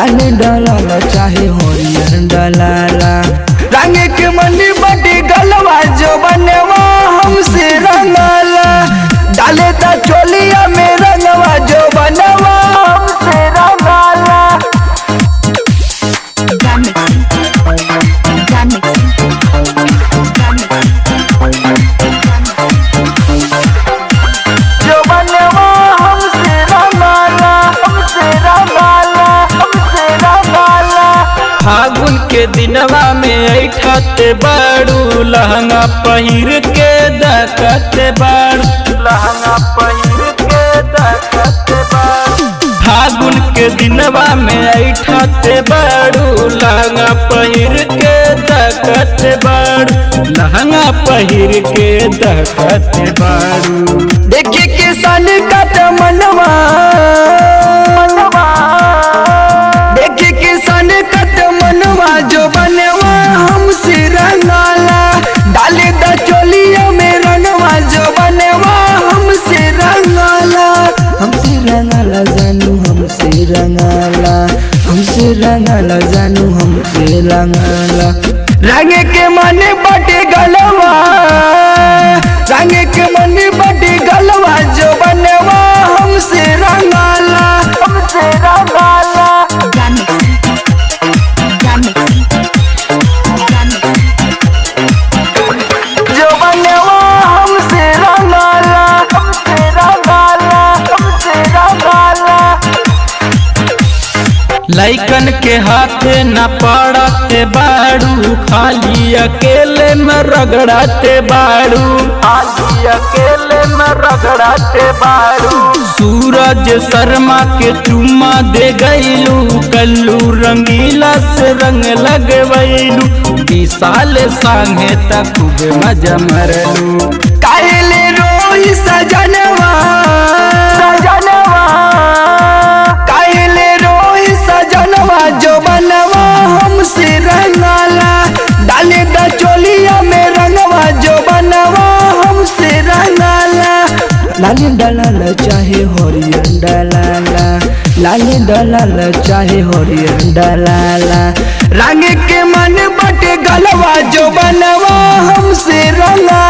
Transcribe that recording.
लाल डलाला चाहे हरियर डलाला। रंग के मनी बटी गलवा जो बनवा हमसे रंगाला। डाले ता चोलिया में रंगवा जो बनवा हमसे रंगाला। जो बनवा हमसे रंगाला, हमसे रंगाला, हमसे रंगाला। फागुन के दिनवा में ऐठते बाड़ू लहंगा पहिर के दकते बाड़ू। लहंगा पहिर के दकते बाड़ू। फागुन के दिनवा में ऐठते बाड़ू लहंगा पहिर के दकते बाड़ू। लहंगा पहिर के दकते बाड़ू। देखे किसान कट मनवा, देखे किसान कट मनवा जो बनवा हमसे रंगाला। डाले द चोलिया में रंगवा जो बनवा हमसे रंगाला। हमसे रंगाला जानू हमसे रंगाला, हमसे रंगाला जानू हमसे रंगाला। रंग के मन बटे गलवा, रंग के मन बटे गलवा जो बनवा हमसे रंगाला, हमसे रंगाला। जो बनवा हमसे रंगाला, हमसे रंगाला, हमसे रंगाला। लइकन के हाथे न पड़ते बाड़ू खाली अकेले में रगड़ाते बाड़ू। खाली अकेले में रगड़ाते बाड़ू। सूरज शर्मा के चुम्मा दे गईलू कल्लू रंगीला से रंग लगवैलू। विशाल संगे तक खूब मजा मरलू। काहेले रोई सजनवा, सजनवा काहेले रोई सजनवा जो बनवा हमसे रंगाला। डाले द चोलिया में रंगवा जो बनवा हमसे रंगाला। लाल डलाला चाहे हरियर डलाला, लाल डलाला चाहे हरियर डलाला। रंग के मन बटे गलवा जो बनवा हमसे रंगाला।